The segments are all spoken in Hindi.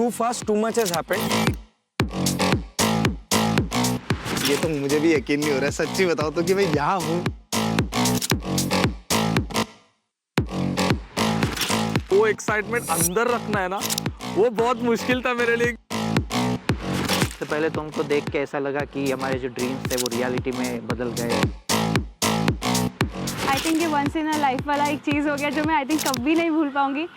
too fast, too much has happened. ये तो मुझे भी यकीन नहीं हो रहा है, सच्ची बताओ तो कि मैं यहाँ हूँ। वो एक्साइटमेंट अंदर रखना है ना, वो बहुत मुश्किल था मेरे लिए। तो पहले तो हमको देख के ऐसा लगा कि हमारे जो ड्रीम्स थे वो रियलिटी में बदल गए। आई थिंक ये वंस इन अ लाइफ वाला एक चीज़ हो गया जो मैं आई थिंक कभी नहीं भूल पाऊंगी।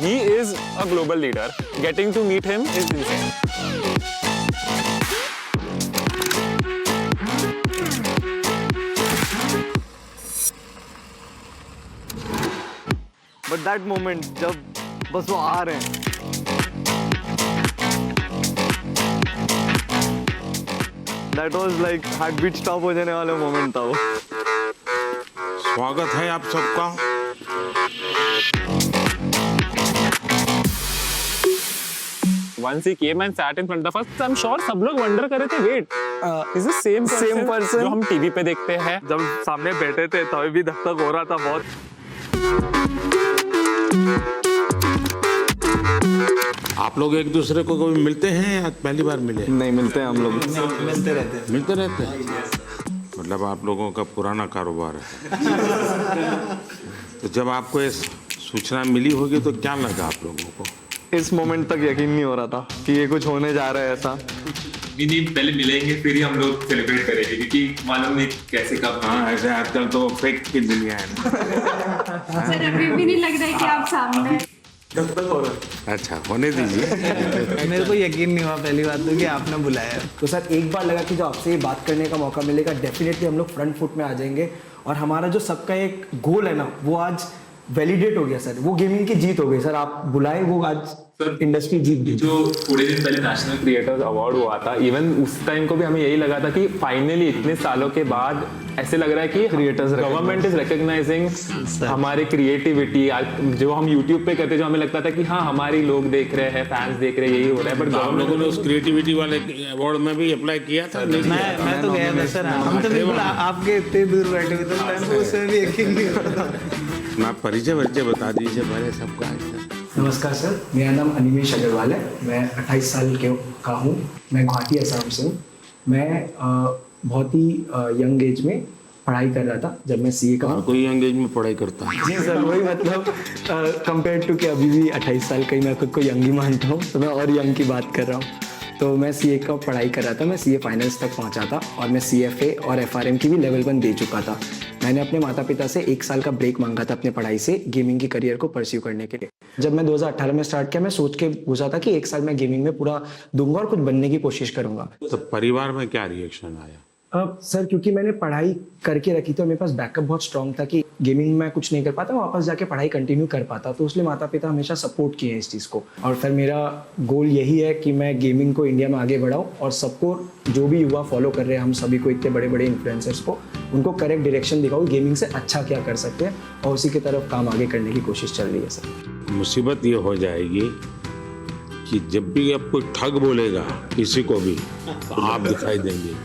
He is a global leader. Getting to meet him is insane. But that moment जब बस वो आ रहे हैं, that was like heartbeat stop हो जाने वाला मोमेंट था वो। स्वागत है आप सबका। Once he came and sat in front of us, I'm sure सब लोग wonder कर रहे थे, wait, is this same person जो हम टीवी पे देखते हैं? जब सामने बैठे थे तभी भी धक धक हो रहा था बहुत। आप लोग एक दूसरे को कभी मिलते हैं या पहली बार मिले? नहीं, मिलते हैं हम लोग, मिलते रहते हैं। मतलब आप लोगों का पुराना कारोबार है। तो जब आपको ये सूचना मिली होगी तो क्या लगा आप लोगों को? इस मोमेंट तक यकीन नहीं हो रहा था कि ये कुछ होने जा रहा है ऐसा। नहीं, पहले मिलेंगे फिर ही हम लोग सेलिब्रेट करेंगे, क्योंकि मालूम नहीं कैसे कब। हाँ, ऐसे आजकल तो फेक की दुनिया है ना। सर अभी भी नहीं लग रहा है कि आप सामने हैं। अच्छा, होने दीजिए। मेरे को यकीन नहीं हुआ पहली बात तो कि आपने बुलाया। तो सर एक बार लगा कि जो आपसे ये बात करने का मौका मिलेगा डेफिनेटली हम लोग फ्रंट फुट में आ जाएंगे, और हमारा जो सबका एक गोल है ना वो आज वैलिडेट हो गया सर। वो गेमिंग की जीत हो गई सर, आप बुलाए वो आज इंडस्ट्री जीत गई। जो थोड़े दिन पहले नेशनल क्रिएटर्स अवार्ड हुआ था, इवन उस टाइम को भी हमें यही लगा था कि फाइनली इतने सालों के बाद ऐसे लग रहा है कि क्रिएटर्स गवर्नमेंट इज रिकॉग्नाइजिंग हमारी क्रिएटिविटी। जो हम यूट्यूब पे करते, जो हमें लगता था कि हाँ हमारी लोग देख रहे हैं, फैंस देख रहे हैं, यही हो रहा है, बट आप लोगों ने उस क्रिएटिविटी वाले अवार्ड में भी अप्लाई किया था? मैं तो गया था सर। हम तो बिल्कुल आपके इतने दूर बैठे हुए थे, मैं उसमें भी यकीन नहीं हो रहा था। ना परिचय बता दीजिए पहले सबका। नमस्कार सर, मेरा नाम अनिमेश अग्रवाल है। मैं 28 साल का हूँ। मैं गुवाहाटी असम से हूँ। मैं बहुत ही यंग एज में पढ़ाई कर रहा था जब मैं सीए का। कोई यंग एज में पढ़ाई करता है? जी सर, वही मतलब कंपेयर टू कि अभी भी 28 साल का ही मैं खुद को यंग ही मानता हूँ, तो मैं और यंग की बात कर रहा हूँ। तो मैं सीए का पढ़ाई कर रहा था। मैं सीए फाइनल्स तक पहुंचा था और मैं सीएफए और एफआरएम की भी लेवल 1 दे चुका था। मैंने अपने माता पिता से 1 साल का ब्रेक मांगा था अपने पढ़ाई से गेमिंग की करियर को परस्यू करने के लिए। जब मैं 2018 में स्टार्ट किया, मैं सोच के घुसा था कि 1 साल मैं गेमिंग में पूरा दूंगा और कुछ बनने की कोशिश करूंगा। तो परिवार में क्या रिएक्शन आया? सर क्योंकि मैंने पढ़ाई करके रखी थी और मेरे पास बैकअप बहुत स्ट्रॉन्ग था कि गेमिंग में कुछ नहीं कर पाता, वापस जाके पढ़ाई कंटिन्यू कर पाता, तो इसलिए माता पिता हमेशा सपोर्ट किए हैं इस चीज़ को। और फिर मेरा गोल यही है कि मैं गेमिंग को इंडिया में आगे बढ़ाऊँ और सबको, जो भी युवा फॉलो कर रहे हैं हम सभी को, इतने बड़े बड़े इन्फ्लुएंसर्स को, उनको करेक्ट डायरेक्शन दिखाऊँ गेमिंग से अच्छा क्या कर सकते हैं, और उसी की तरफ काम आगे करने की कोशिश चल रही है सर। मुसीबत ये हो जाएगी कि जब भी अब कोई ठग बोलेगा किसी को भी, तो आप दिखाई देंगे,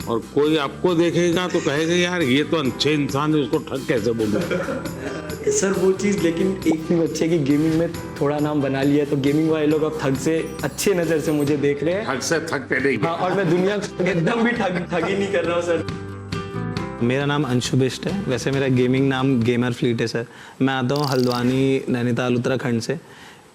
और कोई आपको देखेगा तो कहेगा यार ये तो अच्छे इंसान है, उसको ठग कैसे बोल रहे? सर वो चीज़ लेकिन एक चीज़ अच्छी है कि गेमिंग में थोड़ा नाम बना लिया है, तो गेमिंग वाले लोग अब ठग से अच्छे नज़र से मुझे देख रहे हैं। ठग से ठगते नहीं। हाँ, और मैं दुनिया एकदम भी ठगी नहीं कर रहा हूँ सर। मेरा नाम अंशु बिष्ट है। वैसे मेरा गेमिंग नाम गेमर फ्लीट है सर। मैं आता हूँ हल्द्वानी, नैनीताल, उत्तराखंड से।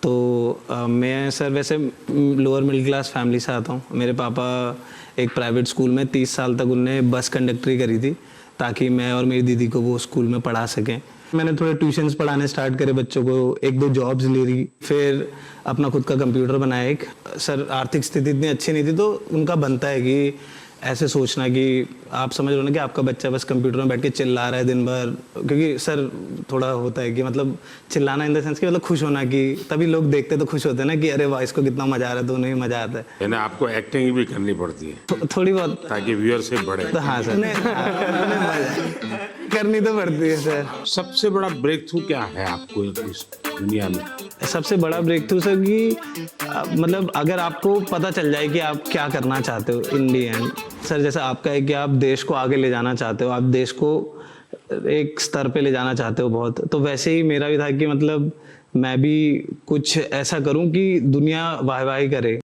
तो मैं सर वैसे लोअर मिडिल क्लास फैमिली से आता हूँ। मेरे पापा एक प्राइवेट स्कूल में 30 साल तक उनने बस कंडक्टरी करी थी ताकि मैं और मेरी दीदी को वो स्कूल में पढ़ा सकें। मैंने थोड़े ट्यूशन्स पढ़ाने स्टार्ट करे बच्चों को, 1-2 जॉब्स ले रही, फिर अपना खुद का कंप्यूटर बनाया एक। सर आर्थिक स्थिति इतनी अच्छी नहीं थी, तो उनका बनता है कि ऐसे सोचना कि आप समझ रहे हो ना कि आपका बच्चा बस कंप्यूटर में बैठ के चिल्ला रहा है दिन भर, क्योंकि सर थोड़ा होता है कि मतलब चिल्लाना इन द सेंस कि मतलब खुश होना, कि तभी लोग देखते तो खुश होते हैं ना कि अरे वाह इसको कितना मजा आ रहा है, तो उन्हें भी मजा आता है। यानी आपको एक्टिंग भी करनी पड़ती है थोड़ी बहुत, ताकि व्यूअरशिप बढ़े। तो हाँ सर करनी तो पड़ती है सर। सबसे बड़ा ब्रेक थ्रू क्या है आपको इस दुनिया में? सबसे बड़ा ब्रेक थ्रू सर कि मतलब अगर आपको पता चल जाए कि आप क्या करना चाहते हो इन दी एंड। सर जैसा आपका है कि आप देश को आगे ले जाना चाहते हो, आप देश को एक स्तर पे ले जाना चाहते हो बहुत, तो वैसे ही मेरा भी था कि मतलब मैं भी कुछ ऐसा करूं कि दुनिया वाह वाही करे।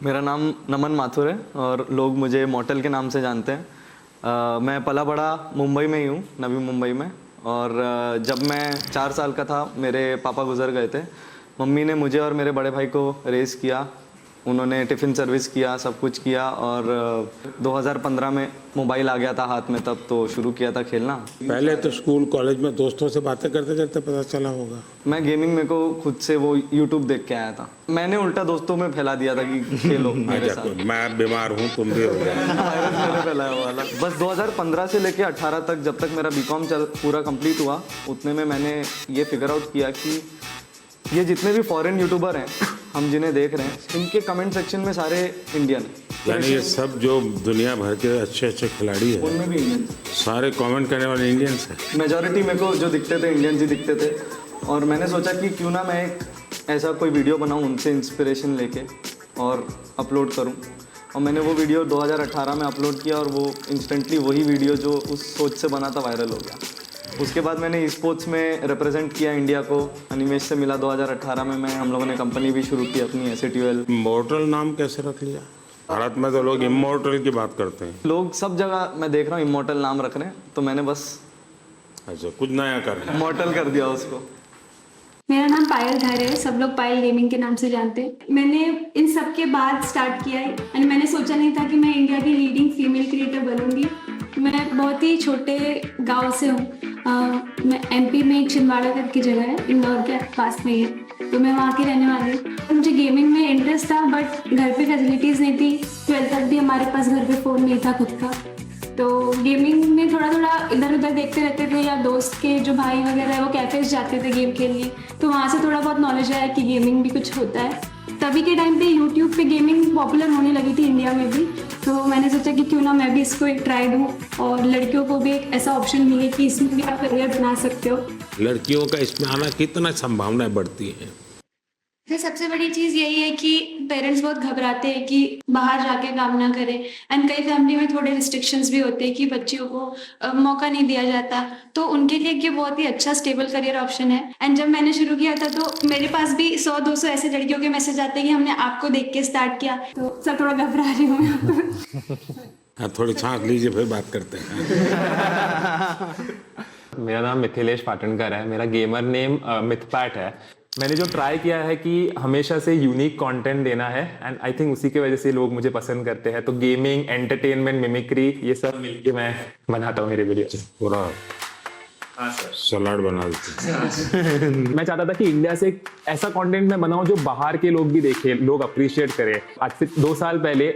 मेरा नाम नमन माथुर है और लोग मुझे मॉर्टल के नाम से जानते हैं। मैं पला बड़ा मुंबई में ही हूँ, नवी मुंबई में। और जब मैं 4 साल का था मेरे पापा गुजर गए थे। मम्मी ने मुझे और मेरे बड़े भाई को रेस किया, उन्होंने टिफ़िन सर्विस किया, सब कुछ किया। और 2015 में मोबाइल आ गया था हाथ में, तब तो शुरू किया था खेलना। पहले तो स्कूल कॉलेज में दोस्तों से बातें करते करते पता चला होगा। मैं गेमिंग मेरे को खुद से वो यूट्यूब देख के आया था। मैंने उल्टा दोस्तों में फैला दिया था कि खेलो मेरे साथ। मैं बीमार हूँ, तुम भी हो जाए। वायरस मैंने फैलाया हुआ वाला। बस 2015 से लेके 18 तक, जब तक मेरा बीकॉम पूरा कंप्लीट हुआ, उतने में मैंने ये फिगर आउट किया कि ये जितने भी फॉरेन यूट्यूबर हैं हम जिन्हें देख रहे हैं, इनके कमेंट सेक्शन में सारे इंडियन हैं। यानी ये सब जो दुनिया भर के अच्छे अच्छे खिलाड़ी हैं, उनमें भी इंडियन, सारे कमेंट करने वाले इंडियंस हैं। मेजॉरिटी मेरे को जो दिखते थे इंडियन ही दिखते थे। और मैंने सोचा कि क्यों ना मैं एक ऐसा कोई वीडियो बनाऊं उनसे इंस्पिरेशन लेके और अपलोड करूं। और मैंने वो वीडियो 2018 में अपलोड किया और वो इंस्टेंटली वही वीडियो जो उस सोच से बना था वायरल हो गया। उसके बाद मैंने ई स्पोर्ट्स में रिप्रेजेंट किया इंडिया को। अनिमेश से मिला 2018 में मैं, हम लोगों ने कंपनी भी शुरू की अपनी SATUL। इमॉर्टल नाम कैसे रख लिया? भारत में तो लोग इमॉर्टल की बात करते हैं। लोग सब जगह मैं देख रहा हूँ इमॉर्टल नाम रख रहे हैं, तो मैंने बस अच्छा कुछ नया कर लिया, इमॉर्टल कर दिया उसको। मेरा नाम पायल धारे है, सब लोग पायल गेमिंग के नाम से जानते हैं। मैंने इन सब के बाद स्टार्ट किया है एंड मैंने सोचा नहीं था कि मैं इंडिया की लीडिंग फीमेल क्रिएटर बनूंगी। मैं बहुत ही छोटे गांव से हूँ। मैं MP में एक छिंदवाड़ा करके जगह है, इंदौर के पास में ही है, तो मैं वहाँ की रहने वाली हूँ। मुझे गेमिंग में इंटरेस्ट था बट घर पे फैसिलिटीज़ नहीं थी। 12th तक भी हमारे पास घर पे फ़ोन नहीं था खुद का, तो गेमिंग में थोड़ा थोड़ा इधर उधर देखते रहते थे, या दोस्त के जो भाई वगैरह है वो कैफेज जाते थे गेम खेलने, तो वहाँ से थोड़ा बहुत नॉलेज आया कि गेमिंग भी कुछ होता है। तभी के टाइम पे यूट्यूब पे गेमिंग पॉपुलर होने लगी थी इंडिया में भी, तो मैंने सोचा कि क्यों ना मैं भी इसको एक ट्राई दूँ और लड़कियों को भी एक ऐसा ऑप्शन मिले कि इसमें भी आप करियर बना सकते हो। लड़कियों का इसमें आना कितना संभावनाएं बढ़ती हैं। फिर सबसे बड़ी चीज़ यही है कि पेरेंट्स बहुत घबराते हैं कि बाहर जाके काम ना करें, एंड कई फैमिली में थोड़े रिस्ट्रिक्शंस भी होते हैं कि बच्चियों को मौका नहीं दिया जाता, तो उनके लिए ये बहुत ही अच्छा स्टेबल करियर ऑप्शन है। एंड जब मैंने शुरू किया था तो मेरे पास भी 100-200 ऐसे लड़कियों के मैसेज आते हैं कि हमने आपको देख के स्टार्ट किया, तो सब थोड़ा घबरा रही हूँ मैं। थोड़ी छांट लीजिए फिर बात करते हैं। मेरा नाम मिथिलेश पाटनकर है, मेरा गेमर नेम मिथपैट है। मैंने जो ट्राई किया है कि हमेशा से यूनिक कंटेंट देना है, एंड आई थिंक उसी की वजह से लोग मुझे पसंद करते हैं। तो गेमिंग, एंटरटेनमेंट, मिमिक्री, ये सब मिलके मैं बनाता हूँ मेरे वीडियो। पूरा सलाड बना देते। मैं चाहता था कि इंडिया से एक ऐसा कंटेंट मैं बनाऊं जो बाहर के लोग भी देखें, लोग अप्रिशिएट करें। आज से 2 साल पहले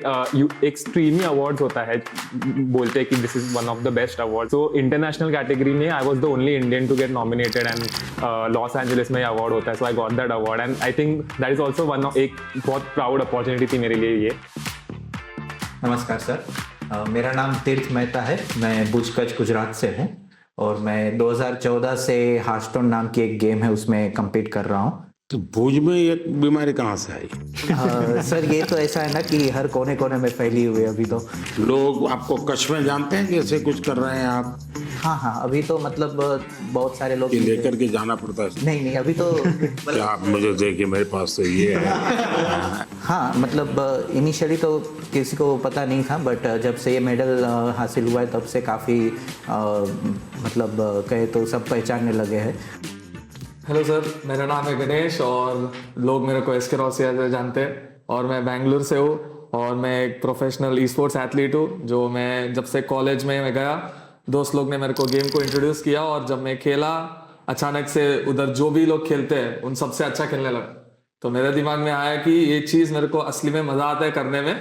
एक स्ट्रीमी अवार्ड्स होता है, बोलते हैं कि this is one of the best award. So international category में I was the only Indian to get nominated, and Los Angeles में अवार्ड होता है, so I got that award, and I think that is also one of एक बहुत प्राउड अपॉर्चुनिटी थी मेरे लिए ये। नमस्कार सर, मेरा नाम तीर्थ मेहता है, मैं भुज कच्छ गुजरात से हूँ और मैं 2014 से हार्टस्टोन नाम की एक गेम है उसमें compete कर रहा हूँ। तो भुज में ये बीमारी कहाँ से आई? सर ये तो ऐसा है ना कि हर कोने कोने में फैली हुई है अभी तो। लोग आपको कच्छ में जानते हैं कि ऐसे कुछ कर रहे हैं आप? हाँ, अभी तो मतलब बहुत सारे लोग लेकर के जाना पड़ता है। नहीं अभी तो क्या आप मुझे देखिए मेरे पास तो ये है। हाँ, मतलब इनिशियली तो किसी को पता नहीं था, बट जब से ये मेडल हासिल हुआ है तब से काफ़ी मतलब कहे तो सब पहचानने लगे हैं। हेलो सर, मेरा नाम है गणेश और लोग मेरे को SK रॉसिया से जानते हैं और मैं बेंगलुरु से हूँ और मैं एक प्रोफेशनल ई स्पोर्ट्स एथलीट हूँ। जो मैं जब से कॉलेज में मैं गया, दोस्त लोग ने मेरे को गेम को इंट्रोड्यूस किया और जब मैं खेला अचानक से उधर जो भी लोग खेलते हैं उन सबसे अच्छा खेलने लगा। तो मेरे दिमाग में आया कि ये चीज़ मेरे को असली में मज़ा आता है करने में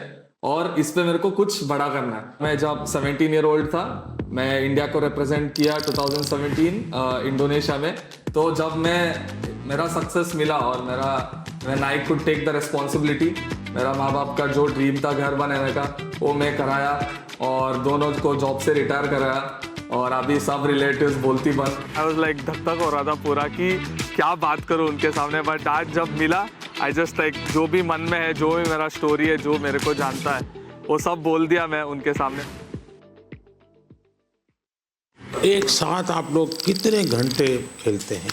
और इस पे मेरे को कुछ बड़ा करना है। मैं जब 17 ईयर ओल्ड था, मैं इंडिया को रिप्रेजेंट किया 2017 इंडोनेशिया में। तो जब मेरा सक्सेस मिला और मैं I could take the responsibility, मेरा माँ बाप का जो ड्रीम था घर बनाने का वो मैं कराया और दोनों को जॉब से रिटायर कराया और अभी सब रिलेटिव्स बोलती बस। आई वाज लाइक धक हो रहा था पूरा कि क्या बात करूं उनके सामने, बट आज जब मिला आई जस्ट लाइक जो भी मन में है, जो भी मेरा स्टोरी है, जो मेरे को जानता है, वो सब बोल दिया मैं उनके सामने। एक साथ आप लोग कितने घंटे खेलते हैं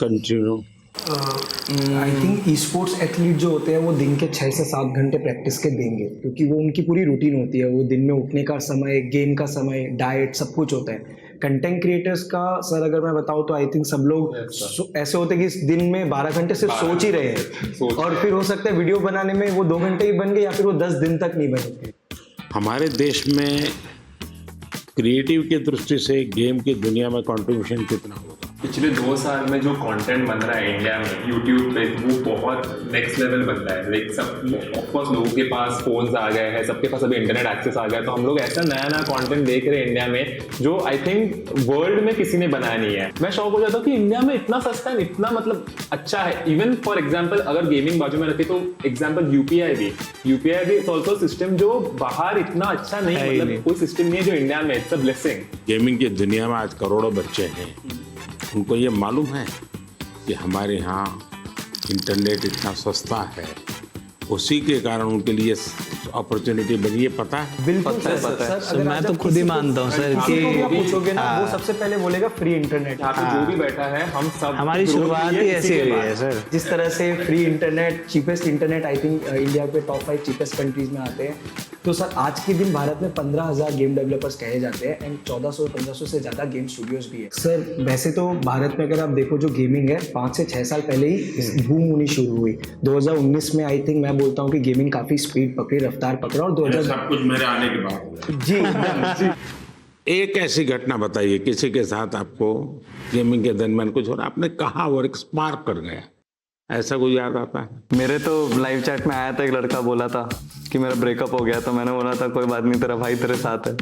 continue? I think e sports athlete जो होते हैं वो दिन के 6 से 7 घंटे प्रैक्टिस के देंगे, क्योंकि वो उनकी पूरी रूटीन होती है। वो दिन में उठने का समय, गेम का समय, डाइट, सब कुछ होता है। कंटेंट क्रिएटर्स का सर अगर मैं बताऊँ तो आई थिंक सब लोग ऐसे होते हैं कि दिन में 12 घंटे सिर्फ सोच ही रहे हैं, और फिर हो सकता है वीडियो बनाने में वो 2 घंटे ही बन गए, या फिर वो 10 दिन तक नहीं बने। हमारे देश में क्रिएटिव की दृष्टि से गेम की दुनिया में कंट्रीब्यूशन कितना होगा? पिछले 2 साल में जो कंटेंट बन रहा है इंडिया में यूट्यूब पे, वो बहुत नेक्स्ट लेवल बन रहा है। लाइक सब ऑफकोर्स लोगों के पास फोन्स आ गए हैं, सबके पास अभी इंटरनेट एक्सेस आ गया, तो हम लोग ऐसा नया नया कंटेंट देख रहे हैं इंडिया में जो आई थिंक वर्ल्ड में किसी ने बनाया नहीं है। मैं शॉक हो जाता हूँ कि इंडिया में इतना सस्ता है, इतना मतलब अच्छा है। इवन फॉर एग्जाम्पल अगर गेमिंग बाजू में रखे तो एग्जाम्पल यूपीआई भी इज ऑल्सो सिस्टम जो बाहर इतना अच्छा नहीं, मतलब कोई सिस्टम नहीं है जो इंडिया में। It's a blessing. गेमिंग की दुनिया में आज करोड़ों बच्चे हैं, उनको ये मालूम है कि हमारे यहाँ इंटरनेट इतना सस्ता है, उसी के कारण उनके लिए अपॉर्चुनिटी बनी है। पता है? बिल्कुल पता है, सर। सर मैं तो खुद ही मानता हूँ सर कि पूछोगे ना वो सबसे पहले बोलेगा फ्री इंटरनेट। यहाँ पे जो भी बैठा है हम सब, हमारी शुरुआत ही ऐसी हुई है सर। जिस तरह से free internet, cheapest internet I think India के टॉप 5 चीपेस्ट कंट्रीज में आते हैं। तो सर आज के दिन भारत में 15,000 गेम डेवलपर्स कहे जाते हैं, एंड 1400-1500 से ज़्यादा गेम स्टूडियोज भी है। सर वैसे तो भारत में अगर आप देखो जो गेमिंग है 5 से 6 साल पहले ही बूम होनी शुरू हुई। 2019 में आई थिंक मैं बोलता हूँ कि गेमिंग काफ़ी स्पीड पकड़ी, रफ्तार पकड़ा, और 2000 सब कुछ मेरे आने के बाद जी एक ऐसी घटना बताइए किसी के साथ आपको गेमिंग के दरमियान कुछ हो रहा, आपने कहा और एक स्पार्क कर गया, ऐसा कुछ याद आता है? मेरे तो लाइव चैट में आया था, एक लड़का बोला था कि मेरा ब्रेकअप हो गया, तो मैंने बोला था कोई बात नहीं, तेरा भाई तेरे साथ है।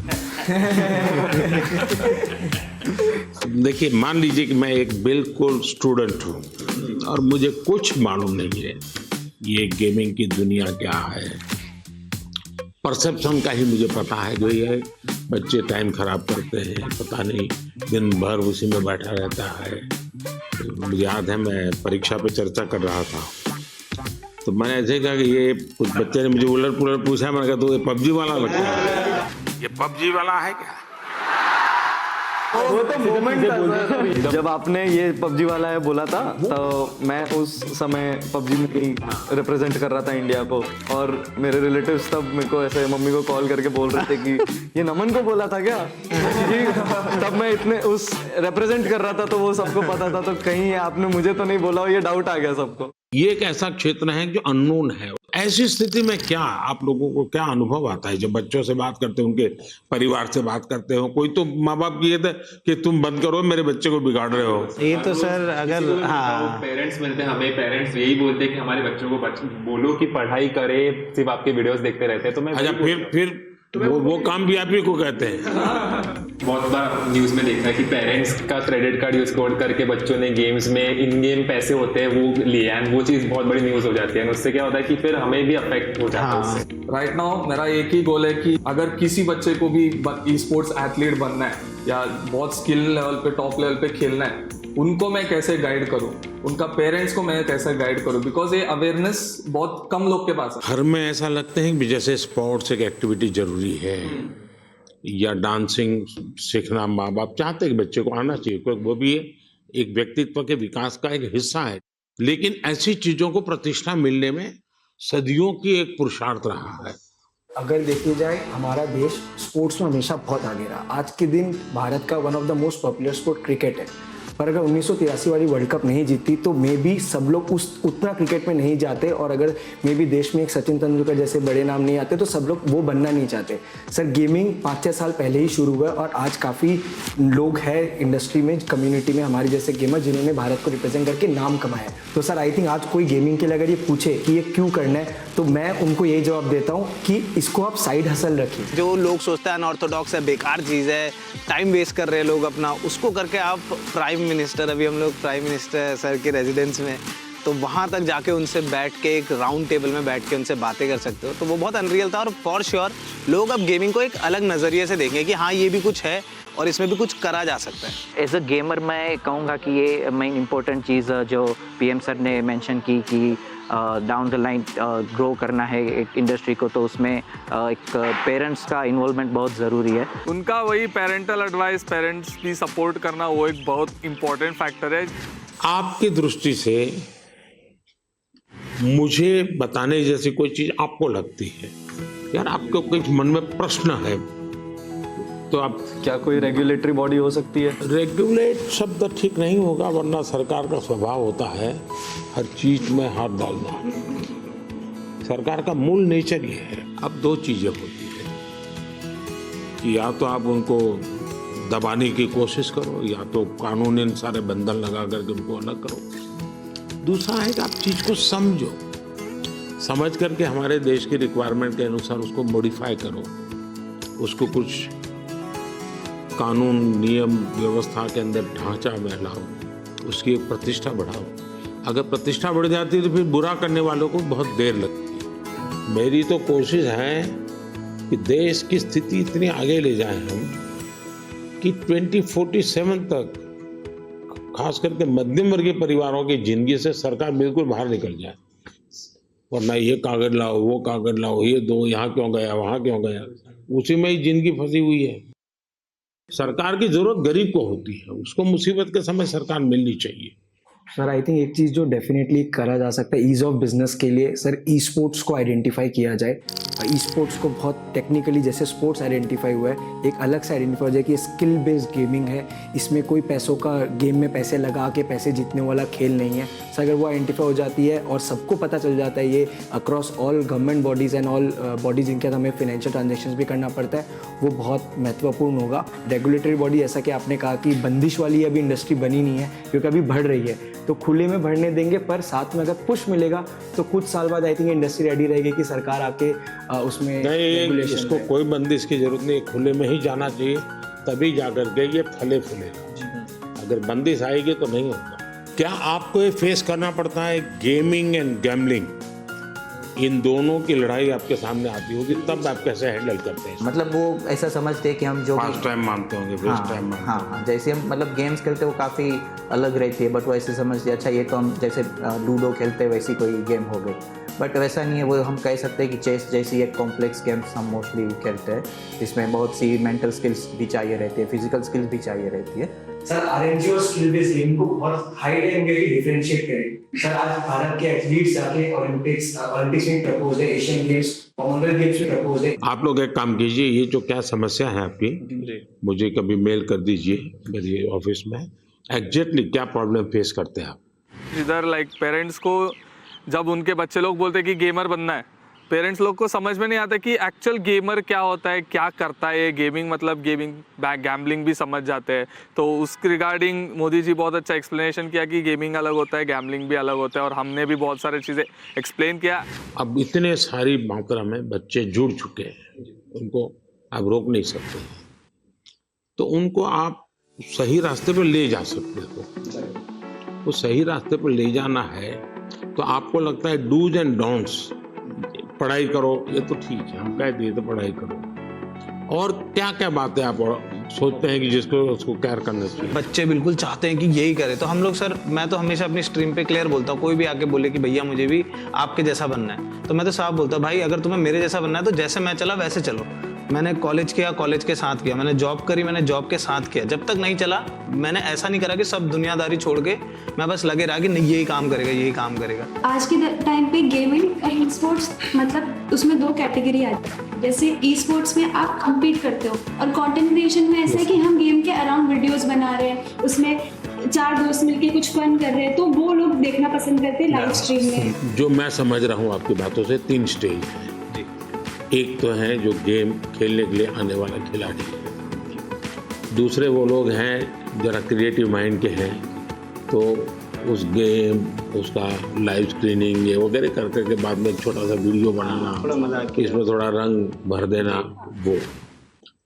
देखिए, मान लीजिए कि मैं एक बिल्कुल स्टूडेंट हूँ और मुझे कुछ मालूम नहीं है ये गेमिंग की दुनिया क्या है। परसेप्शन का ही मुझे पता है जो ये बच्चे टाइम खराब करते हैं, पता नहीं दिन भर उसी में बैठा रहता है। मुझे याद है मैं परीक्षा पे चर्चा कर रहा था, तो मैंने ऐसे कहा कि ये कुछ बच्चे ने मुझे उलट पुलट पूछा, मैंने कहा तो ये पबजी वाला बच्चा है, ये पबजी वाला है क्या? वो तो मोमेंट था सर, जब आपने ये पबजी वाला है बोला था, तो मैं उस समय पबजी में ही रिप्रेजेंट कर रहा था इंडिया को, और मेरे रिलेटिव्स तब मेरे को ऐसे मम्मी को कॉल करके बोल रहे थे कि ये नमन को बोला था क्या? तब मैं इतने उस रिप्रेजेंट कर रहा था, तो वो सबको पता था, तो कहीं आपने मुझे तो नहीं बोला, ये डाउट आ गया सबको। ये एक ऐसा क्षेत्र है जो अननोन है। ऐसी स्थिति में क्या आप लोगों को क्या अनुभव आता है जब बच्चों से बात करते हो, उनके परिवार से बात करते हो? कोई तो माँ बाप ये थे कि तुम बंद करो, मेरे बच्चे को बिगाड़ रहे हो। ये तो सर अगर पेरेंट्स मिलते हैं हमें, पेरेंट्स यही बोलते हैं कि हमारे बच्चों को बोलो कि पढ़ाई करे, सिर्फ आपके वीडियोस देखते रहते हैं। तो मैं अच्छा, फिर वो काम भी आप ही को कहते हैं। बहुत बार न्यूज में देखा है कि पेरेंट्स का क्रेडिट कार्ड यूज करके बच्चों ने गेम्स में इन गेम पैसे होते हैं वो लिए, एंड वो चीज बहुत बड़ी न्यूज हो जाती है। उससे क्या होता है कि फिर हमें भी अफेक्ट हो जाता है उससे। राइट नाउ मेरा एक ही गोल है कि अगर किसी बच्चे को भी ई स्पोर्ट्स एथलीट बनना है या बहुत स्किल लेवल पे, टॉप लेवल पे खेलना है, उनको मैं कैसे गाइड करूं, उनका पेरेंट्स को मैं कैसे गाइड करूं, बिकॉज ये अवेयरनेस बहुत कम लोग के पास है। घर में ऐसा लगता है कि जैसे स्पोर्ट्स एक एक्टिविटी जरूरी है, या डांसिंग सीखना माँ बाप चाहते हैं कि बच्चे को आना चाहिए, क्योंकि वो भी एक व्यक्तित्व के विकास का एक हिस्सा है। लेकिन ऐसी चीजों को प्रतिष्ठा मिलने में सदियों की एक पुरुषार्थ रहा है। अगर देखी जाए हमारा देश स्पोर्ट्स में हमेशा बहुत आगे रहा। आज के दिन भारत का one of the most popular sport cricket है, पर अगर 1983 वाली वर्ल्ड कप नहीं जीती तो मे बी सब लोग उतना क्रिकेट में नहीं जाते, और अगर मे बी देश में एक सचिन तेंदुलकर जैसे बड़े नाम नहीं आते तो सब लोग वो बनना नहीं चाहते। सर गेमिंग 5-6 साल पहले ही शुरू हुआ, और आज काफ़ी लोग हैं इंडस्ट्री में, कम्युनिटी में हमारे जैसे गेमर जिन्होंने भारत को रिप्रेजेंट करके नाम कमाया। तो सर आई थिंक आज कोई गेमिंग के लिए अगर ये पूछे कि ये क्यों करना है, तो मैं उनको यही जवाब देता हूँ कि इसको आप साइड हसल रखिए। जो लोग सोचते हैं अनऑर्थोडॉक्स है, बेकार चीज़ है, टाइम वेस्ट कर रहे हैं लोग अपना, उसको करके आप प्राइम मिनिस्टर, अभी हम लोग प्राइम मिनिस्टर सर के रेजिडेंस में, तो वहाँ तक जाके उनसे बैठ के एक राउंड टेबल में बैठ के उनसे बातें कर सकते हो, तो वो बहुत अनरियल था। और फॉर श्योर लोग अब गेमिंग को एक अलग नज़रिए से देखेंगे कि हाँ ये भी कुछ है और इसमें भी कुछ करा जा सकता है। एज अ गेमर मैं कहूँगा कि ये मेन इम्पोर्टेंट चीज़ जो पीएम सर ने मेंशन की कि डाउन द लाइन ग्रो करना है एक इंडस्ट्री को, तो उसमें एक पेरेंट्स का इन्वॉल्वमेंट बहुत ज़रूरी है। उनका वही पेरेंटल एडवाइस, पेरेंट्स भी सपोर्ट करना, वो एक बहुत इम्पोर्टेंट फैक्टर है। आपकी दृष्टि से मुझे बताने जैसी कोई चीज आपको लगती है, यार आपको कुछ मन में प्रश्न है, तो आप क्या कोई रेगुलेटरी बॉडी हो सकती है? रेगुलेट शब्द ठीक नहीं होगा, वरना सरकार का स्वभाव होता है हर चीज में हाथ डालना। सरकार का मूल नेचर ये है। अब दो चीजें होती है कि या तो आप उनको दबाने की कोशिश करो, या तो कानूनी सारे बंधन लगा करके उनको अलग करो। दूसरा है कि आप चीज को समझो, समझ करके हमारे देश की रिक्वायरमेंट के अनुसार उसको मॉडिफाई करो, उसको कुछ कानून नियम व्यवस्था के अंदर ढांचा में लाओ, उसकी एक प्रतिष्ठा बढ़ाओ। अगर प्रतिष्ठा बढ़ जाती है तो फिर बुरा करने वालों को बहुत देर लगती है। मेरी तो कोशिश है कि देश की स्थिति इतनी आगे ले जाएं हम कि 2047 तक खास करके मध्यम वर्गीय परिवारों की जिंदगी से सरकार बिल्कुल बाहर निकल जाए। वरना ये कागज लाओ, वो कागज लाओ, ये दो, यहाँ क्यों गया, वहाँ क्यों गया, उसी में ही जिंदगी फंसी हुई है। सरकार की जरूरत गरीब को होती है, उसको मुसीबत के समय सरकार मिलनी चाहिए। सर आई थिंक एक चीज़ जो डेफिनेटली करा जा सकता है ईज ऑफ बिजनेस के लिए, सर ई स्पोर्ट्स को आइडेंटिफाई किया जाए। ई स्पोर्ट्स को बहुत टेक्निकली जैसे स्पोर्ट्स आइडेंटिफाई हुआ है, एक अलग से आइडेंटिफाई हो जाए कि स्किल बेस्ड गेमिंग है, इसमें कोई पैसों का गेम में पैसे लगा के पैसे जीतने वाला खेल नहीं है। सर अगर वो आइडेंटिफाई हो जाती है और सबको पता चल जाता है ये across all government bodies and all bodies जिनके साथ हमें फाइनेंशियल ट्रांजेक्शन भी करना पड़ता है, वो बहुत महत्वपूर्ण होगा। रेगुलेटरी बॉडी जैसा कि आपने कहा कि बंदिश वाली अभी इंडस्ट्री बनी नहीं है क्योंकि अभी बढ़ रही है, तो खुले में बढ़ने देंगे, पर साथ में अगर पुश मिलेगा तो कुछ साल बाद आई थिंक इंडस्ट्री रेडी रहेगी कि सरकार आके उसमें नहीं, इसको कोई बंदिश की जरूरत नहीं, खुले में ही जाना चाहिए, तभी जाकर के ये फले फूलेगा। अगर बंदिश आएगी तो नहीं होगा। क्या आपको ये फेस करना पड़ता है गेमिंग एंड गैम्बलिंग, इन दोनों की लड़ाई आपके सामने आती होगी, तब आप कैसे हैंडल करते हैं? मतलब वो ऐसा समझते हैं कि हम जो फर्स्ट टाइम मानते होंगे, फर्स्ट टाइम मानते हाँ हाँ, जैसे हम मतलब गेम्स खेलते हैं वो काफ़ी अलग रहती है, बट वो ऐसे समझते हैं अच्छा ये तो हम जैसे लूडो खेलते हैं वैसी कोई गेम हो गई, बट वैसा नहीं है। वो हम कह सकते हैं कि चेस जैसी एक कॉम्प्लेक्स गेम्स हम मोस्टली खेलते हैं, इसमें बहुत सी मेंटल स्किल्स भी चाहिए रहती है, फिजिकल स्किल्स भी चाहिए रहती है। सर आरएनजी और स्किल बेस्ड गेम को बहुत हाई लेवल पे डिफरेंशिएट करें। सर आज भारत के एथलीट्स जाके ओलंपिक्स में प्रपोज है, एशियन गेम्स, कॉमनवेल्थ गेम्स में प्रपोज है। आप लोग एक काम कीजिए, ये जो क्या समस्या है आपकी, मुझे कभी मेल कर दीजिए मेरे ऑफिस में, एग्जैक्टली क्या प्रॉब्लम फेस करते हैं आप। इधर लाइक पेरेंट्स को जब उनके बच्चे लोग बोलते हैं कि गेमर बनना है, पेरेंट्स लोग को समझ में नहीं आता कि एक्चुअल गेमर क्या होता है, क्या करता है गेमिंग, मतलब गेमिंग गैम्बलिंग भी समझ जाते हैं। तो उस रिगार्डिंग मोदी जी बहुत अच्छा एक्सप्लेनेशन किया कि गेमिंग अलग होता है, गैम्बलिंग भी अलग होता है, और हमने भी बहुत सारी चीज़ें एक्सप्लेन किया। अब इतने सारी मात्रा में बच्चे जुड़ चुके हैं, उनको आप रोक नहीं सकते, तो उनको आप सही रास्ते पर ले जा सकते हो। वो सही रास्ते पर ले जाना है तो आपको लगता है डूज एंड डोंट्स, पढ़ाई करो, ये तो ठीक है, हम कह दिए तो पढ़ाई करो, और क्या क्या बातें आप सोचते हैं कि जिसको उसको केयर करना चाहिए? बच्चे बिल्कुल चाहते हैं कि यही करे, तो हम लोग सर, मैं तो हमेशा अपनी स्ट्रीम पे क्लियर बोलता हूँ, कोई भी आके बोले कि भैया मुझे भी आपके जैसा बनना है, तो मैं तो साफ बोलता हूँ भाई अगर तुम्हें मेरे जैसा बनना है तो जैसे मैं चला वैसे चलो। मैंने कॉलेज किया, कॉलेज के साथ किया, मैंने जॉब करी, मैंने जॉब के साथ किया, जब तक नहीं चला मैंने ऐसा नहीं करा कि सब दुनियादारी छोड़ के मैं बस लगे रहा कि नहीं यही काम करेगा, यही काम करेगा। आज के टाइम पे गेमिंग एंड स्पोर्ट्स मतलब उसमें दो कैटेगरी आती है। जैसे ई स्पोर्ट्स में आप कम्पीट करते हो, और कंटेंट क्रिएशन में ऐसा है कि हम गेम के अराउंड वीडियोस बना रहे हैं, उसमें 4 दोस्त मिलके कुछ फन कर रहे हैं, तो वो लोग देखना पसंद करते हैं लाइव स्ट्रीम में। जो मैं समझ रहा हूँ आपकी बातों से 3 स्टेज है। एक तो है जो गेम खेलने के लिए आने वाला खिलाड़ी, दूसरे वो लोग हैं जरा क्रिएटिव माइंड के हैं, तो उस गेम उसका लाइव स्क्रीनिंग ये वगैरह करके के बाद में छोटा सा वीडियो बनाना, इसमें थोड़ा रंग भर देना वो,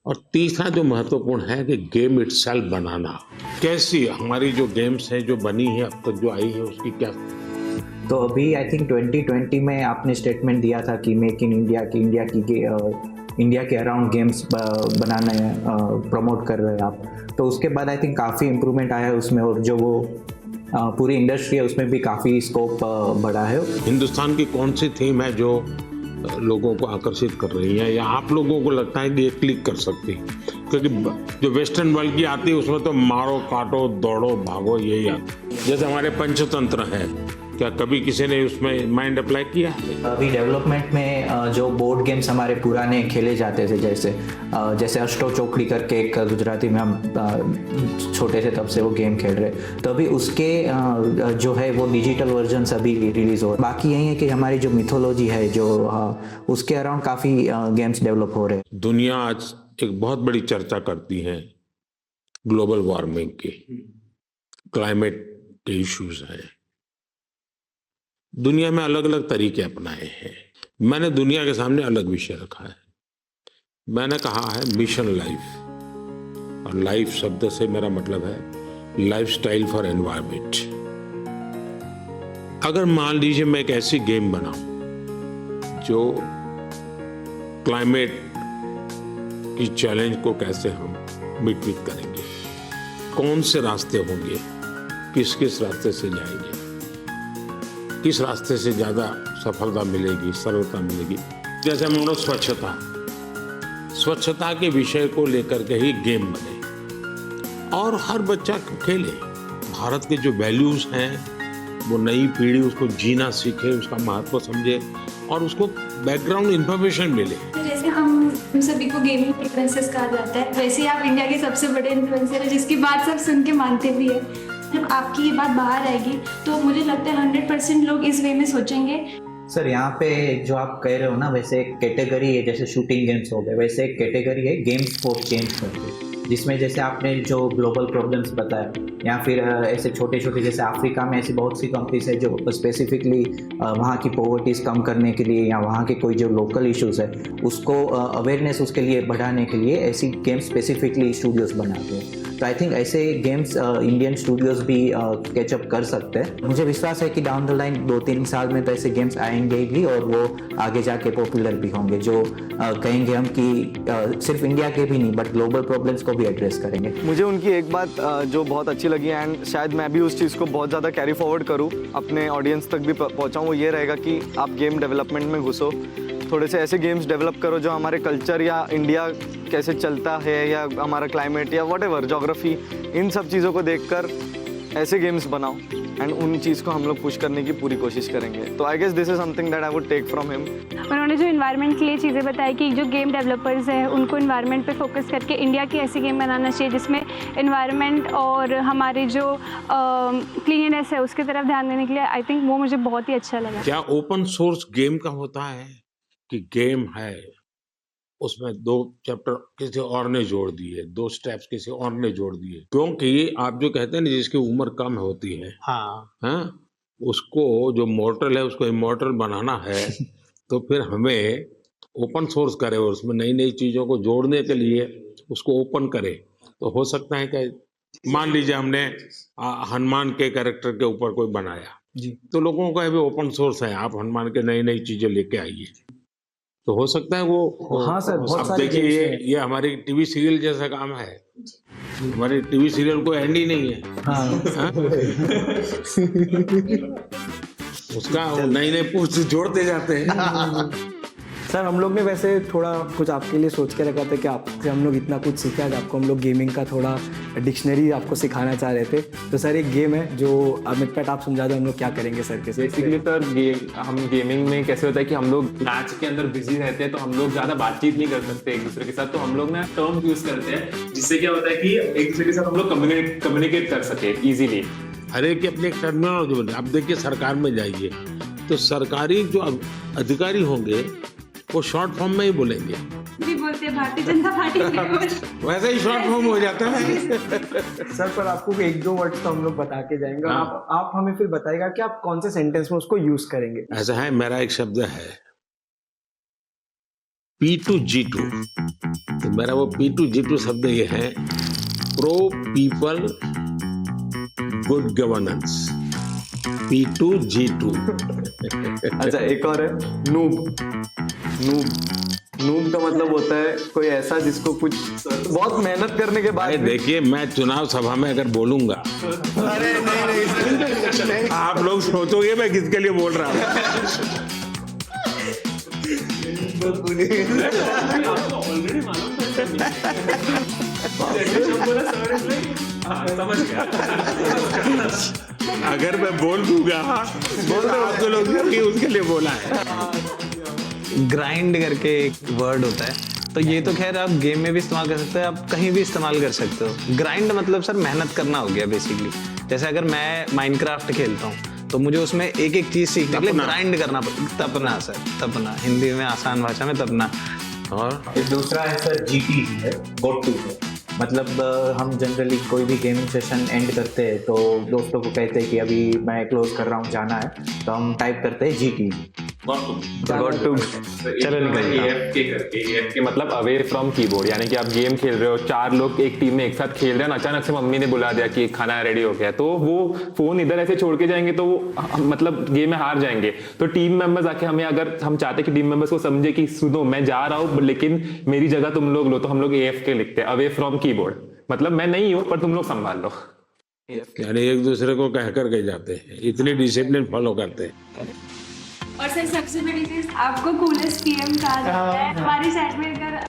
और तीसरा जो महत्वपूर्ण है कि गेम इटसेल्फ बनाना। कैसी हमारी जो गेम्स है जो बनी है अब तक जो आई है उसकी क्या? तो अभी आई थिंक 2020 में आपने स्टेटमेंट दिया था कि मेक इन इंडिया के अराउंड गेम्स बनाने प्रमोट कर रहे हैं आप, तो उसके बाद आई थिंक काफ़ी इम्प्रूवमेंट आया है उसमें, और जो वो पूरी इंडस्ट्री है उसमें भी काफ़ी स्कोप बढ़ा है। हिंदुस्तान की कौन सी थीम है जो लोगों को आकर्षित कर रही हैं, या आप लोगों को लगता है कि ये क्लिक कर सकती हैं? क्योंकि जो वेस्टर्न वर्ल्ड की आती है उसमें तो मारो काटो दौड़ो भागो यही आता है। जैसे हमारे पंचतंत्र है, क्या कभी किसी ने उसमें माइंड अप्लाई किया है? अभी डेवलपमेंट में जो बोर्ड गेम्स हमारे पुराने खेले जाते थे, जैसे अष्टो चौकड़ी करके एक गुजराती में हम छोटे थे तब से वो गेम खेल रहे, तो अभी उसके जो है वो डिजिटल वर्जन्स अभी रिलीज हो रहे। बाकी यही है कि हमारी जो मिथोलॉजी है जो उसके अराउंड काफ़ी गेम्स डेवलप हो रहे हैं। दुनिया आज एक बहुत बड़ी चर्चा करती है ग्लोबल वार्मिंग की, क्लाइमेट के इश्यूज हैं। दुनिया में अलग अलग तरीके अपनाए हैं। मैंने दुनिया के सामने अलग विषय रखा है। मैंने कहा है मिशन लाइफ, और लाइफ शब्द से मेरा मतलब है लाइफस्टाइल फॉर एनवायरनमेंट। अगर मान लीजिए मैं एक ऐसी गेम बनाऊं जो क्लाइमेट की चैलेंज को कैसे हम मिट करेंगे, कौन से रास्ते होंगे, किस किस रास्ते से जाएंगे, किस रास्ते से ज़्यादा सफलता मिलेगी, सरलता मिलेगी। जैसे हम लोग स्वच्छता के विषय को लेकर के ही गेम बने और हर बच्चा खेले। भारत के जो वैल्यूज़ हैं वो नई पीढ़ी उसको जीना सीखे, उसका महत्व समझे और उसको बैकग्राउंड इंफॉर्मेशन मिले। जैसे हम सभी को गेमिंग इन्फ्लुएंसर्स कहा जाता है, वैसे ही आप इंडिया के सबसे बड़े इन्फ्लुएंसर हैं जिसकी बात सब सुन के मानते भी है। जब आपकी ये बात बाहर आएगी तो मुझे लगता है 100% लोग इस वे में सोचेंगे। सर यहाँ पे जो आप कह रहे हो ना, वैसे एक कैटेगरी है, जैसे शूटिंग गेम्स हो गए, वैसे एक कैटेगरी है गेम्स फॉर चेंज करके, जिसमें जैसे आपने जो ग्लोबल प्रॉब्लम्स बताया, या फिर ऐसे छोटे छोटे जैसे अफ्रीका में ऐसी बहुत सी कंट्रीज है जो स्पेसिफिकली वहाँ की पॉवर्टीज कम करने के लिए या वहाँ के कोई जो लोकल इश्यूज है उसको अवेयरनेस उसके लिए बढ़ाने के लिए ऐसी गेम्स स्पेसिफिकली स्टूडियोज बनाते हैं। तो आई थिंक ऐसे गेम्स इंडियन स्टूडियोज भी कैचअप कर सकते हैं। मुझे विश्वास है कि डाउन द लाइन 2-3 साल में तो ऐसे गेम्स आएंगे भी और वो आगे जाके पॉपुलर भी होंगे, जो कहेंगे हम कि सिर्फ इंडिया के भी नहीं बट ग्लोबल प्रॉब्लम्स को भी एड्रेस करेंगे। मुझे उनकी एक बात जो बहुत अच्छी लगी एंड शायद मैं भी उस चीज़ को बहुत ज़्यादा कैरी फॉरवर्ड करूँ, अपने ऑडियंस तक भी पहुँचाऊँ, वो ये रहेगा कि आप गेम डेवलपमेंट में घुसो, थोड़े से ऐसे गेम्स डेवलप करो जो हमारे कल्चर या इंडिया कैसे चलता है या हमारा क्लाइमेट या व्हाटएवर ज्योग्राफी, इन सब चीज़ों को देखकर ऐसे गेम्स बनाओ एंड उन चीज़ को हम लोग पुश करने की पूरी कोशिश करेंगे। तो I guess this is something that I would take from him. उन्होंने जो इन्वायरमेंट के लिए चीज़ें बताई कि जो गेम डेवलपर्स हैं उनको इन्वायरमेंट पे फोकस करके इंडिया की ऐसी गेम बनाना चाहिए जिसमें इन्वायरमेंट और हमारी जो क्लीननेस है उसकी तरफ ध्यान देने के लिए, आई थिंक वो मुझे बहुत ही अच्छा लगा। क्या ओपन सोर्स गेम का होता है कि गेम है उसमें 2 चैप्टर किसी और ने जोड़ दिए, 2 स्टेप्स किसी और ने जोड़ दिए, क्योंकि आप जो कहते हैं ना जिसकी उम्र कम होती है, हाँ, उसको जो मॉर्टल है उसको इमॉर्टल बनाना है तो फिर हमें ओपन सोर्स करे और उसमें नई नई चीज़ों को जोड़ने के लिए उसको ओपन करे। तो हो सकता है कि मान लीजिए हमने हनुमान के कैरेक्टर के ऊपर कोई बनाया जी, तो लोगों को अभी ओपन सोर्स है, आप हनुमान के नई नई चीज़ें लेके आइए, तो हो सकता है वो। हाँ सर, बहुत अब देखिए ये हमारी टीवी सीरियल जैसा काम है, हमारे टीवी सीरियल को एंड ही नहीं है। हाँ? उसका नई नई पोस्ट जोड़ते जाते हैं। सर हम लोग ने वैसे थोड़ा कुछ आपके लिए सोच के रखा था कि आपसे हम लोग इतना कुछ सीखा है, आपको हम लोग गेमिंग का थोड़ा डिक्शनरी आपको सिखाना चाह रहे थे। तो सर एक गेम है जो अमित आप समझा दो हम लोग क्या करेंगे सर के। बेसिकली सर हम गेमिंग में कैसे होता है कि हम लोग मैच के अंदर बिजी रहते हैं तो हम लोग ज़्यादा बातचीत नहीं कर सकते एक दूसरे के साथ, तो हम लोग ना टर्म यूज़ करते हैं जिससे क्या होता है कि एक दूसरे के साथ हम लोग कम्युनिकेट कर सके ईजिली। हर एक की अपनी एक टर्मिनोलॉजी बने। अब देखिए सरकार में जाइए तो सरकारी जो अधिकारी होंगे वो शॉर्ट फॉर्म में ही बोलेंगे, भी बोलते हैं भारतीय जनता पार्टी वैसे ही शॉर्ट फॉर्म हो जाता है। सर पर आपको 1-2 वर्ड्स तो हम लोग बता के जाएंगे। हाँ। आप हमें फिर बताएगा कि आप कौन से सेंटेंस में उसको यूज करेंगे। ऐसा है, मेरा एक शब्द है P2G2, तो मेरा वो P2G2 शब्द ये है pro people good governance, P2G2। अच्छा एक और है नूब। नूब का मतलब होता है कोई ऐसा जिसको कुछ बहुत मेहनत करने के बाद। देखिए मैं चुनाव सभा में अगर बोलूंगा, अरे नहीं आप लोग सोचोगे मैं किसके लिए बोल रहा हूँ। समझ गया। अगर मैं बोल दूंगा तो आप तो लोग कि उसके लिए बोला है। ग्राइंड करके एक वर्ड होता है, तो ये तो खैर आप गेम में भी इस्तेमाल कर सकते हो, आप कहीं भी इस्तेमाल कर सकते हो। ग्राइंड मतलब सर मेहनत करना हो गया बेसिकली। जैसे अगर मैं माइनक्राफ्ट खेलता हूँ तो मुझे उसमें एक एक चीज सीखने के लिए ग्राइंड करना पड़ता। तपना सर, तपना, हिंदी में आसान भाषा में तपना। और दूसरा है सर GT है, गोट टू है। मतलब हम जनरली कोई भी गेमिंग सेशन एंड करते हैं तो दोस्तों को कहते हैं कि अभी मैं क्लोज कर रहा हूँ, जाना है, तो हम टाइप करते हैं GT। चलो निकल AFK करके, AFK मतलब अवे फ्रॉम कीबोर्ड, यानी कि आप गेम खेल रहे हो, 4 लोग एक टीम में एक साथ खेल रहे हैं, अचानक से मम्मी ने बुला दिया कि खाना रेडी हो गया, तो वो फोन इधर ऐसे छोड़ के जाएंगे तो वो मतलब गेम में हार जाएंगे। तो टीम मेंबर्स आके हमें, अगर हम चाहते हैं कि टीम मेंबर्स को समझे कि सुनो मैं जा रहा हूँ लेकिन मेरी जगह तुम लोग लो, तो हम लोग AFK लिखते हैं, अवे फ्रॉम कीबोर्ड। मतलब मैं नहीं हूँ पर तुम लोग संभाल लो। यानी एक दूसरे को कह कर के जाते हैं, इतनी डिसिप्लिन फॉलो करते हैं। और सर सबसे बड़ी चीज, आपको कूलेस्ट PM कहा जाता है हमारी साइड में। अगर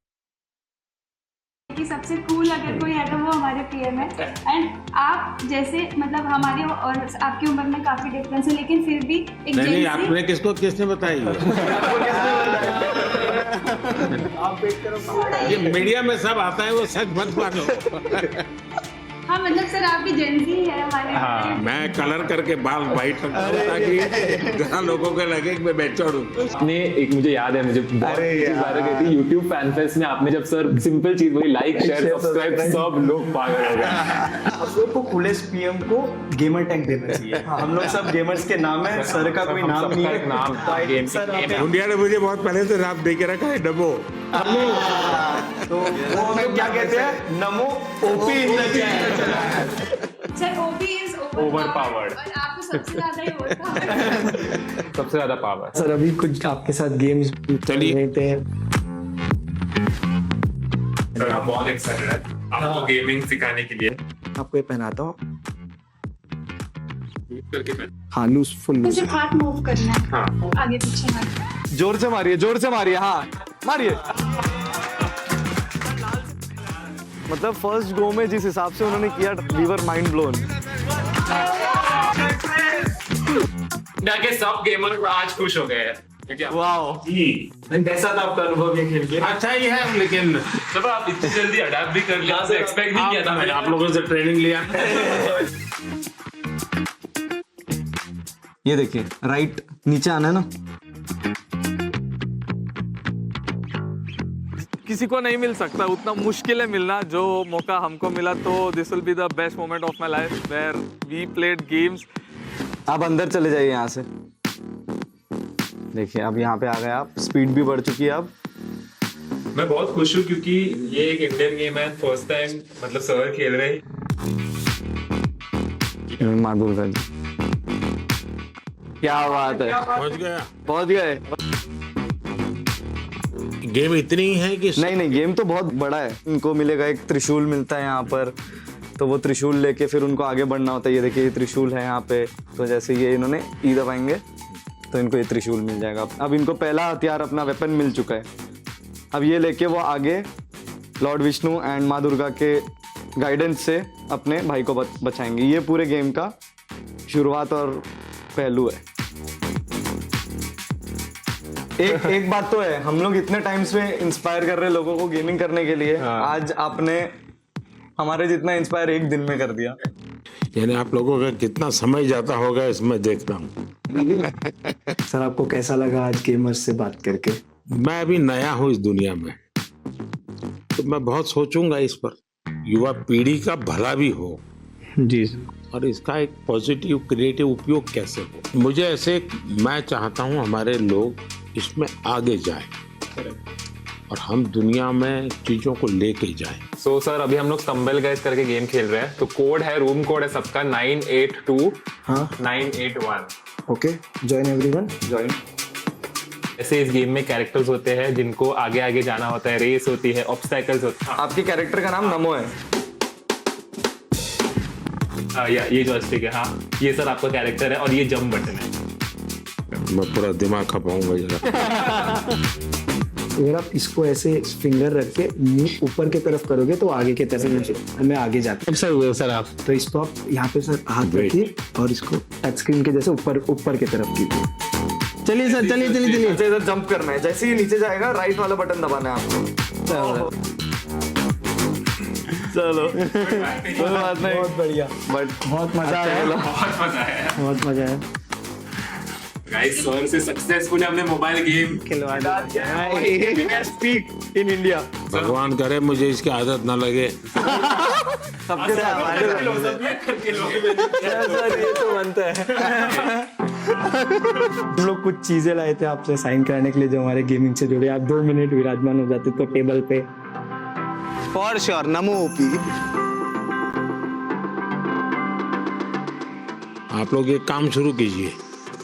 कि सबसे कूल अगर कोई है तो वो हमारे PM है। एंड आप जैसे मतलब हमारी और आपकी उम्र में काफी डिफरेंस है, लेकिन फिर भी एक नहीं, आपने किसने बताई ये मीडिया में सब आता है, वो सच मत मानो। हाँ मतलब सर आप भी जेंजी है हमारे। हाँ, मैं कलर करके बाल वाइट रखता हूँ ताकि जहाँ लोगों को लगे कि मैं मैच्योर हूँ। आपने एक, मुझे याद है, मुझे बहुत बार गई थी यूट्यूब फैन फेस्ट में, आपने जब सर सिंपल चीज वही लाइक शेयर सब्सक्राइब, सब लोग पागल हो गए। आप लोग को कूलेस्ट PM को गेमर टैग देना चाहिए। हम लोग सब गेमर्स के नाम है, सर का कोई नाम नहीं है। नाम इंडिया ने मुझे बहुत पहले से नाम दे के रखा है, नमो। तो वो लोग क्या कहते हैं, नमो OP in the chat. Sir OP is Overpowered। और आपको सबसे ज्यादा ही overpowered। सबसे ज्यादा पावर। सर अभी कुछ आपके साथ गेम्स चलिए। बहुत एक्साइटेड है आपको गेमिंग सिखाने के लिए। आपको ये पहनाता हूँ। करके मैं हाँ, लूज, फुल लूज। सिर्फ हाथ मूव करना है। हाँ। आगे पीछे हाथ। जोर से मारिए, जोर से मारिए, हाँ मारिए। मतलब फर्स्ट गो में जिस हिसाब से उन्होंने किया, वी वर माइंड ब्लोन। के सब गेमर आज खुश हो गए हैं। वाओ, कैसा था आपका अनुभव ये खेल के? अच्छा ही है, लेकिन जब आप इतनी जल्दी अडैप्ट भी कर लिया, एक्सपेक्ट नहीं किया था मैंने। आप लोगों से ट्रेनिंग लिया। ये देखिए राइट नीचे आना है ना। किसी को नहीं मिल सकता, उतना मुश्किल है मिलना। जो मौका हमको मिला तो this will be the best moment of my life where we played games. आप अंदर चले जाइए यहाँ से। देखिए अब यहाँ पे आ गए आप, स्पीड भी बढ़ चुकी है अब। मैं बहुत खुश हूँ क्योंकि ये एक इंडियन गेम है, फर्स्ट टाइम मतलब सर खेल रहे हैं। माधुर का जी, क्या बात है, पहुंच गए। गेम इतनी ही है कि नहीं, गेम तो बहुत बड़ा है। इनको मिलेगा एक त्रिशूल मिलता है यहाँ पर, तो वो त्रिशूल लेके फिर उनको आगे बढ़ना होता है। ये देखिए ये त्रिशूल है यहाँ पे, तो जैसे ये इन्होंने ई दबाएंगे तो इनको ये त्रिशूल मिल जाएगा। अब इनको पहला हथियार अपना वेपन मिल चुका है। अब ये लेके वो आगे लॉर्ड विष्णु एंड माँ दुर्गा के गाइडेंस से अपने भाई को बचाएंगे। ये पूरे गेम का शुरुआत और पहलू है। एक बात तो है, हम लोग इतने टाइम से इंस्पायर कर रहे हैं लोगों को गेमिंग करने के लिए। आज आपने हमारे जितना इंस्पायर एक दिन में कर दिया। यानी आप लोगों का कितना समय जाता होगा इसमें देखता हूँ। सर आपको कैसा लगा आज गेमर्स से बात करके? मैं अभी नया हूँ इस दुनिया में, तो मैं बहुत सोचूंगा इस पर। युवा पीढ़ी का भला भी हो जी, और इसका एक पॉजिटिव क्रिएटिव उपयोग कैसे हो। मुझे ऐसे, मैं चाहता हूँ हमारे लोग इसमें आगे जाए और हम दुनिया में चीजों को लेके जाएं। सो सर अभी हम लोग स्टम्बल गाइस करके गेम खेल रहे हैं। तो कोड है, रूम कोड है सबका 982 981। Okay, join everyone, join. ऐसे इस गेम में कैरेक्टर्स होते हैं जिनको आगे आगे जाना होता है, रेस होती है, ऑब्स्टैकल्स होते हैं। आपके कैरेक्टर का नाम नमो है। ये जॉयस्टिक है। हाँ, ये सर आपका कैरेक्टर है और ये जंप बटन है। मैं पूरा दिमाग खपाऊंगा जरा। अगर आप इसको ऐसे फिंगर रख के मुंह ऊपर की तरफ करोगे तो आगे की तरफ मैं आगे जाता हूँ। सर आप तो इसको आप यहाँ पे सर हाथ रखिए और इसको टच स्क्रीन के जैसे ऊपर ऊपर की तरफ कीजिए। चलिए सर, चलिए चलिए चलिए। अच्छा, इधर जंप करना है, जैसे ही नीचे जाएगा राइट वाला बटन दबाना है आपको। चलो कोई बात नहीं, बहुत बढ़िया, बट बहुत मजा आया, बहुत मजा आया। गाइस सर से सक्सेसफुली हमने मोबाइल गेम खिलवा स्पीक इन इंडिया। भगवान करे मुझे इसकी आदत ना लगे। सबके साथ सर, ये तो बनता है। हम लोग कुछ चीजें लाए थे आपसे साइन कराने के लिए जो हमारे गेमिंग से जुड़े। आप 2 मिनट विराजमान हो जाते तो टेबल पे। For sure, NaMo OP. आप लोग एक काम शुरू कीजिए,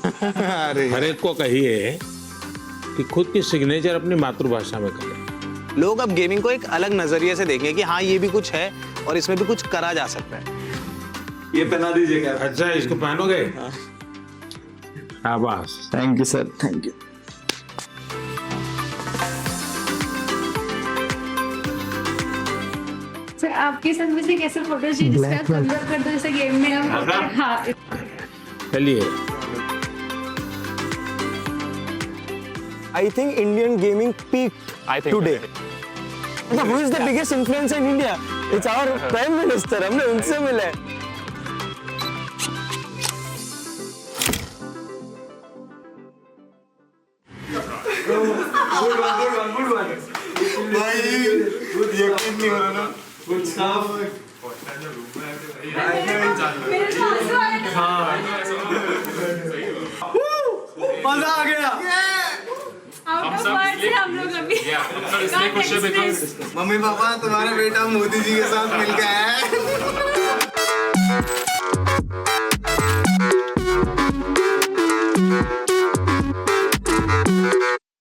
हर एक को कहिए कि खुद की सिग्नेचर अपनी मातृभाषा में करें। लोग अब गेमिंग को एक अलग नजरिए से देखें कि हाँ ये भी कुछ है और इसमें भी कुछ करा जा सकता है। ये पहना दीजिएगा। अच्छा, इसको पहनोगे? शाबाश। Thank you sir, thank you. Sir आपके साथ मुझे कैसे फोटो चाहिए जिसका कन्वर्ट कर दो जैसे गेम में हम। हाँ चलिए। I think Indian gaming peaked today. Who is the biggest influencer in India? It's our Prime Minister. हमने उनसे मिले। Good one. यकीन नहीं हो रहा ना। Good stuff. मजा आ गया। हम लोग अभी मम्मी पापा तुम्हारा बेटा मोदी जी के साथ मिल गया है।